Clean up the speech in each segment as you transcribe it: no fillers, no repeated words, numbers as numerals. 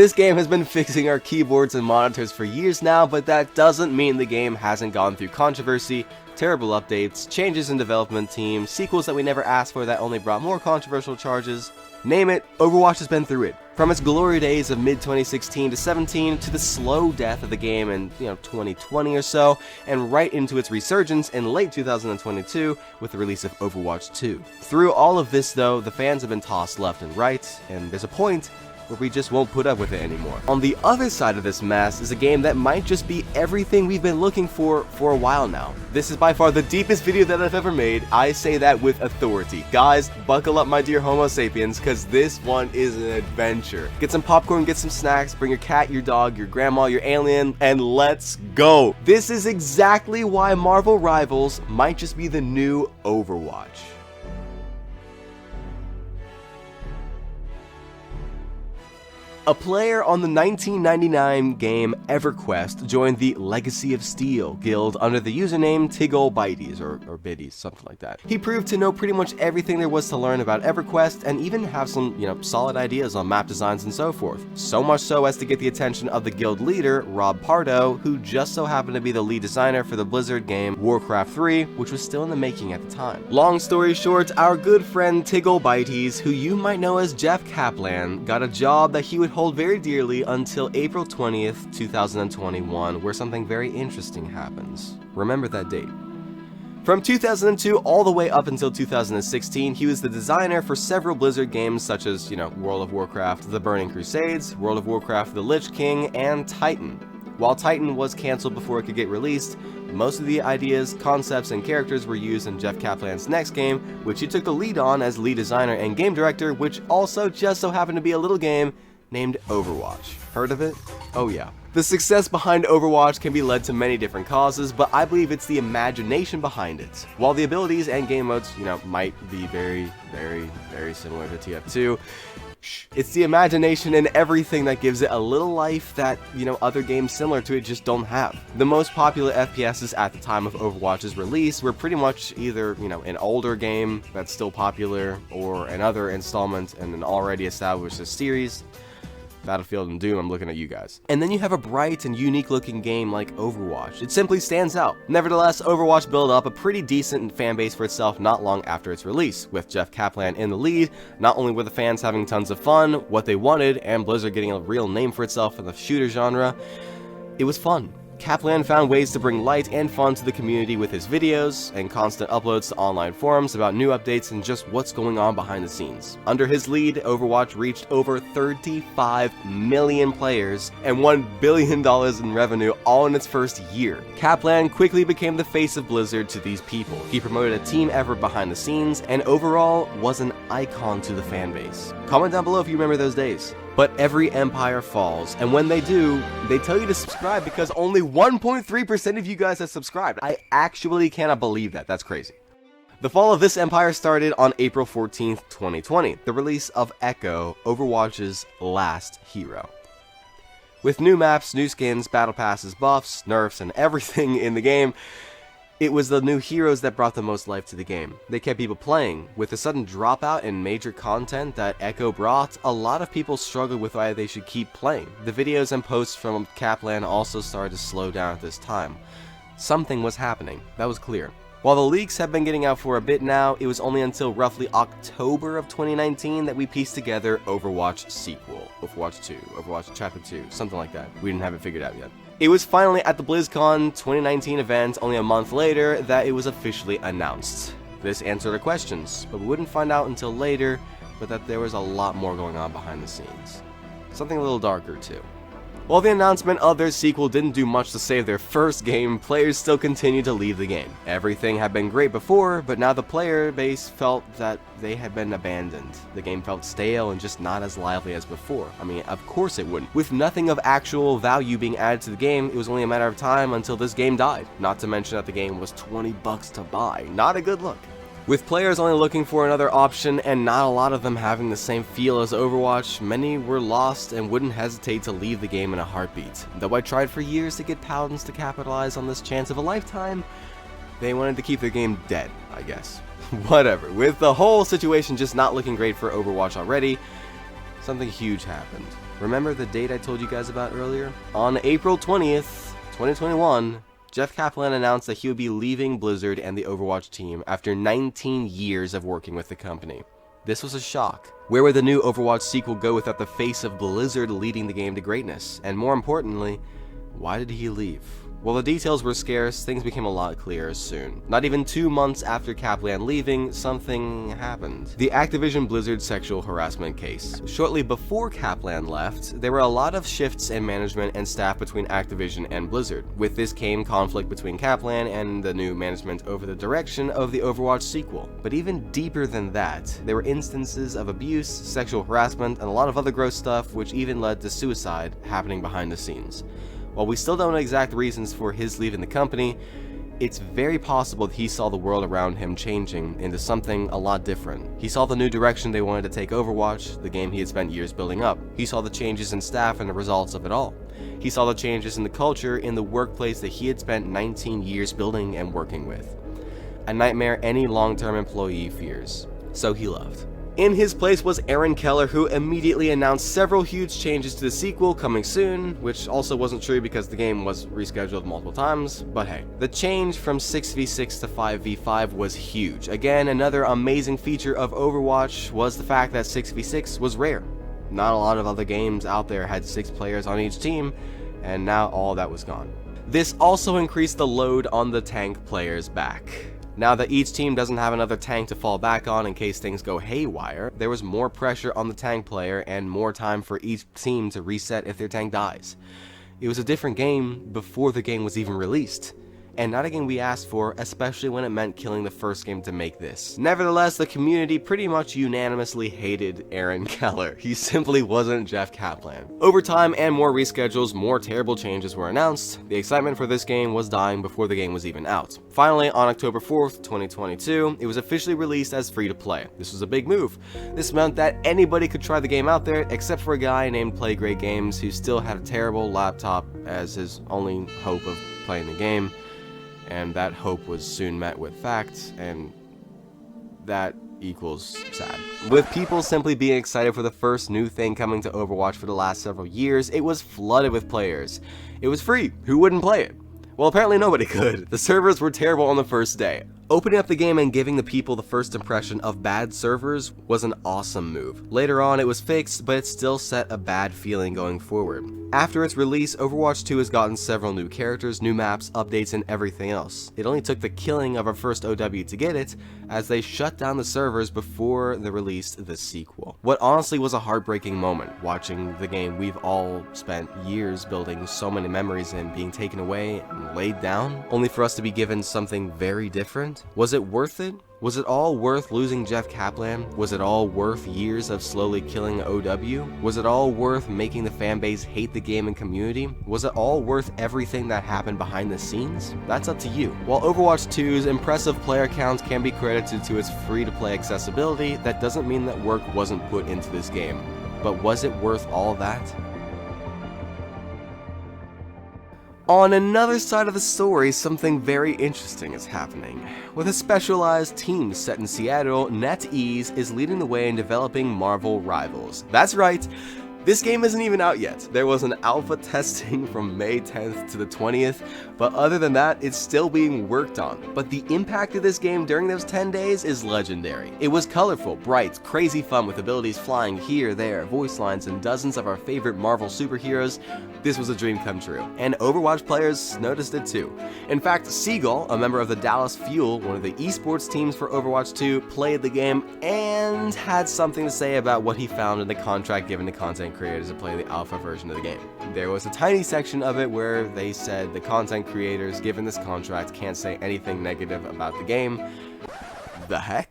This game has been fixing our keyboards and monitors for years now, but that doesn't mean the game hasn't gone through controversy, terrible updates, changes in development team, sequels that we never asked for that only brought more controversial charges. Name it, Overwatch has been through it. From its glory days of mid-2016 to 17 to the slow death of the game in, 2020 or so, and right into its resurgence in late 2022 with the release of Overwatch 2. Through all of this though, the fans have been tossed left and right, and there's a point where we just won't put up with it anymore. On the other side of this mess is a game that might just be everything we've been looking for a while now. This is by far the deepest video that I've ever made. I say that with authority. Guys, buckle up my dear homo sapiens, because this one is an adventure. Get some popcorn, get some snacks, bring your cat, your dog, your grandma, your alien, and let's go. This is exactly why Marvel Rivals might just be the new Overwatch. A player on the 1999 game EverQuest joined the Legacy of Steel guild under the username Tigole Bitties, or Bitties, something like that. He proved to know pretty much everything there was to learn about EverQuest and even have some, solid ideas on map designs and so forth. So much so as to get the attention of the guild leader, Rob Pardo, who just so happened to be the lead designer for the Blizzard game Warcraft 3, which was still in the making at the time. Long story short, our good friend Tigole Bitties, who you might know as Jeff Kaplan, got a job that he would hold very dearly until April 20th, 2021, where something very interesting happens. Remember that date. From 2002 all the way up until 2016, he was the designer for several Blizzard games such as, World of Warcraft The Burning Crusades, World of Warcraft The Lich King, and Titan. While Titan was cancelled before it could get released, most of the ideas, concepts, and characters were used in Jeff Kaplan's next game, which he took the lead on as lead designer and game director, which also just so happened to be a little game named Overwatch. Heard of it? Oh yeah. The success behind Overwatch can be led to many different causes, but I believe it's the imagination behind it. While the abilities and game modes, might be very, very, very similar to TF2, it's the imagination and everything that gives it a little life that, other games similar to it just don't have. The most popular FPSs at the time of Overwatch's release were pretty much either, an older game that's still popular, or another installment in an already established series. Battlefield and Doom, I'm looking at you guys. And then you have a bright and unique looking game like Overwatch. It simply stands out. Nevertheless, Overwatch built up a pretty decent fan base for itself not long after its release, with Jeff Kaplan in the lead. Not only were the fans having tons of fun, what they wanted, and Blizzard getting a real name for itself in the shooter genre, it was fun. Kaplan found ways to bring light and fun to the community with his videos and constant uploads to online forums about new updates and just what's going on behind the scenes. Under his lead, Overwatch reached over 35 million players and $1 billion in revenue all in its first year. Kaplan quickly became the face of Blizzard to these people. He promoted a team effort behind the scenes and overall was an icon to the fan base. Comment down below if you remember those days. But every empire falls, and when they do, they tell you to subscribe because only 1.3% of you guys have subscribed. I actually cannot believe that. That's crazy. The fall of this empire started on April 14th, 2020, the release of Echo, Overwatch's last hero. With new maps, new skins, battle passes, buffs, nerfs, and everything in the game, it was the new heroes that brought the most life to the game. They kept people playing. With the sudden dropout in major content that Echo brought, a lot of people struggled with why they should keep playing. The videos and posts from Kaplan also started to slow down at this time. Something was happening, that was clear. While the leaks have been getting out for a bit now, it was only until roughly October of 2019 that we pieced together Overwatch sequel, Overwatch 2, Overwatch Chapter 2, something like that. We didn't have it figured out yet. It was finally at the BlizzCon 2019 event, only a month later, that it was officially announced. This answered our questions, but we wouldn't find out until later, but that there was a lot more going on behind the scenes. Something a little darker too. While the announcement of their sequel didn't do much to save their first game, players still continued to leave the game. Everything had been great before, but now the player base felt that they had been abandoned. The game felt stale and just not as lively as before. I mean, of course it wouldn't. With nothing of actual value being added to the game, it was only a matter of time until this game died. Not to mention that the game was $20 to buy. Not a good look. With players only looking for another option and not a lot of them having the same feel as Overwatch, many were lost and wouldn't hesitate to leave the game in a heartbeat. Though I tried for years to get Paladins to capitalize on this chance of a lifetime, they wanted to keep their game dead, I guess. Whatever, with the whole situation just not looking great for Overwatch already, something huge happened. Remember the date I told you guys about earlier? On April 20th, 2021, Jeff Kaplan announced that he would be leaving Blizzard and the Overwatch team after 19 years of working with the company. This was a shock. Where would the new Overwatch sequel go without the face of Blizzard leading the game to greatness? And more importantly, why did he leave? While the details were scarce, things became a lot clearer soon. Not even 2 months after Kaplan leaving, something happened. The Activision Blizzard sexual harassment case. Shortly before Kaplan left, there were a lot of shifts in management and staff between Activision and Blizzard. With this came conflict between Kaplan and the new management over the direction of the Overwatch sequel. But even deeper than that, there were instances of abuse, sexual harassment, and a lot of other gross stuff, which even led to suicide happening behind the scenes. While we still don't know exact reasons for his leaving the company, it's very possible that he saw the world around him changing into something a lot different. He saw the new direction they wanted to take Overwatch, the game he had spent years building up. He saw the changes in staff and the results of it all. He saw the changes in the culture in the workplace that he had spent 19 years building and working with. A nightmare any long-term employee fears. So he left. In his place was Keller, who immediately announced several huge changes to the sequel coming soon, which also wasn't true because the game was rescheduled multiple times, but hey. The change from 6v6 to 5v5 was huge. Again, another amazing feature of Overwatch was the fact that 6v6 was rare. Not a lot of other games out there had 6 players on each team, and now all that was gone. This also increased the load on the tank players' back. Now that each team doesn't have another tank to fall back on in case things go haywire, there was more pressure on the tank player and more time for each team to reset if their tank dies. It was a different game before the game was even released, and not a game we asked for, especially when it meant killing the first game to make this. Nevertheless, the community pretty much unanimously hated Keller. He simply wasn't Jeff Kaplan. Over time and more reschedules, more terrible changes were announced. The excitement for this game was dying before the game was even out. Finally, on October 4th, 2022, it was officially released as free-to-play. This was a big move. This meant that anybody could try the game out there, except for a guy named Play Great Games who still had a terrible laptop as his only hope of playing the game. And that hope was soon met with facts, and that equals sad. With people simply being excited for the first new thing coming to Overwatch for the last several years, it was flooded with players. It was free. Who wouldn't play it? Well, apparently nobody could. The servers were terrible on the first day. Opening up the game and giving the people the first impression of bad servers was an awesome move. Later on, it was fixed, but it still set a bad feeling going forward. After its release, Overwatch 2 has gotten several new characters, new maps, updates, and everything else. It only took the killing of our first OW to get it, as they shut down the servers before they released the sequel. What honestly was a heartbreaking moment, watching the game we've all spent years building so many memories in being taken away and laid down, only for us to be given something very different. Was it worth it? Was it all worth losing Jeff Kaplan? Was it all worth years of slowly killing OW? Was it all worth making the fanbase hate the game and community? Was it all worth everything that happened behind the scenes? That's up to you. While Overwatch 2's impressive player counts can be credited to its free-to-play accessibility, that doesn't mean that work wasn't put into this game. But was it worth all that? On another side of the story, something very interesting is happening. With a specialized team set in Seattle, NetEase is leading the way in developing Marvel Rivals. That's right, this game isn't even out yet. There was an alpha testing from May 10th to the 20th, but other than that, it's still being worked on. But the impact of this game during those 10 days is legendary. It was colorful, bright, crazy fun with abilities flying here, there, voice lines, and dozens of our favorite Marvel superheroes. This was a dream come true, and Overwatch players noticed it too. In fact, Tigole, a member of the Dallas Fuel, one of the esports teams for Overwatch 2, played the game and had something to say about what he found in the contract given to content creators to play the alpha version of the game. There was a tiny section of it where they said the content creators given this contract can't say anything negative about the game. The heck?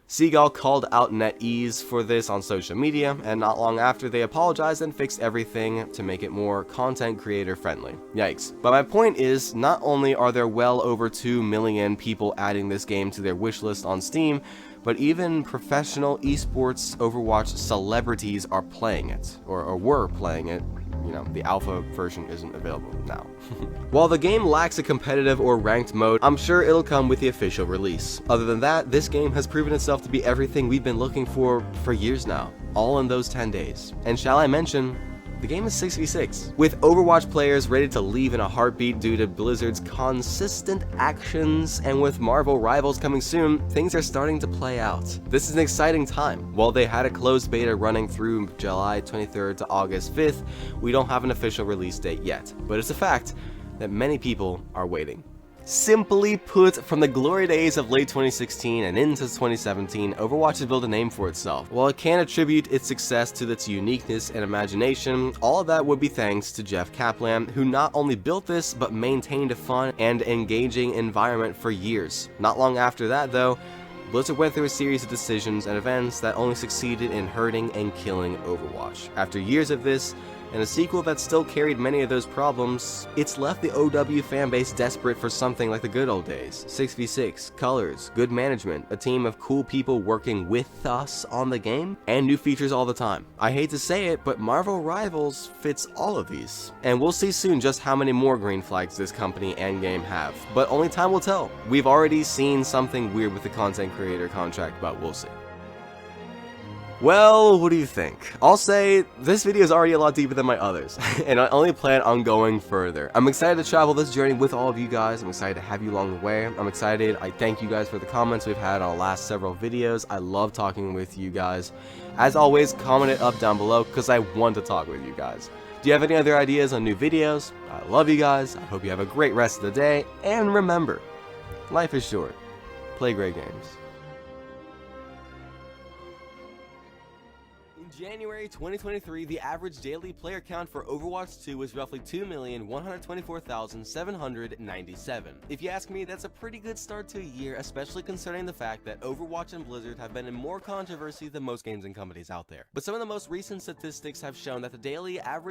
Tigole called out NetEase for this on social media, and not long after they apologized and fixed everything to make it more content creator friendly. Yikes. But my point is, not only are there well over 2 million people adding this game to their wishlist on Steam, but even professional esports Overwatch celebrities are playing it, or were playing it. You know, the alpha version isn't available now. While the game lacks a competitive or ranked mode, I'm sure it'll come with the official release. Other than that, this game has proven itself to be everything we've been looking for years now, all in those 10 days. And shall I mention, The game is 6v6, with Overwatch players ready to leave in a heartbeat due to Blizzard's consistent actions, and with Marvel Rivals coming soon, things are starting to play out. This is an exciting time. While they had a closed beta running through July 23rd to August 5th, we don't have an official release date yet, but it's a fact that many people are waiting. Simply put, from the glory days of late 2016 and into 2017, Overwatch has built a name for itself. While it can attribute its success to its uniqueness and imagination, all of that would be thanks to Jeff Kaplan, who not only built this, but maintained a fun and engaging environment for years. Not long after that, though, Blizzard went through a series of decisions and events that only succeeded in hurting and killing Overwatch. After years of this, and a sequel that still carried many of those problems, it's left the OW fanbase desperate for something like the good old days. 6v6, colors, good management, a team of cool people working with us on the game, and new features all the time. I hate to say it, but Marvel Rivals fits all of these. And we'll see soon just how many more green flags this company and game have, but only time will tell. We've already seen something weird with the content creator contract, but we'll see. Well, what do you think? I'll say this video is already a lot deeper than my others, and I only plan on going further. I'm excited to travel this journey with all of you guys. I'm excited to have you along the way. I'm excited. I thank you guys for the comments we've had on our last several videos. I love talking with you guys. As always, comment it up down below because I want to talk with you guys. Do you have any other ideas on new videos? I love you guys. I hope you have a great rest of the day. And remember, life is short. Play great games. In January 2023, the average daily player count for Overwatch 2 was roughly 2,124,797. If you ask me, that's a pretty good start to a year, especially considering the fact that Overwatch and Blizzard have been in more controversy than most games and companies out there. But some of the most recent statistics have shown that the daily average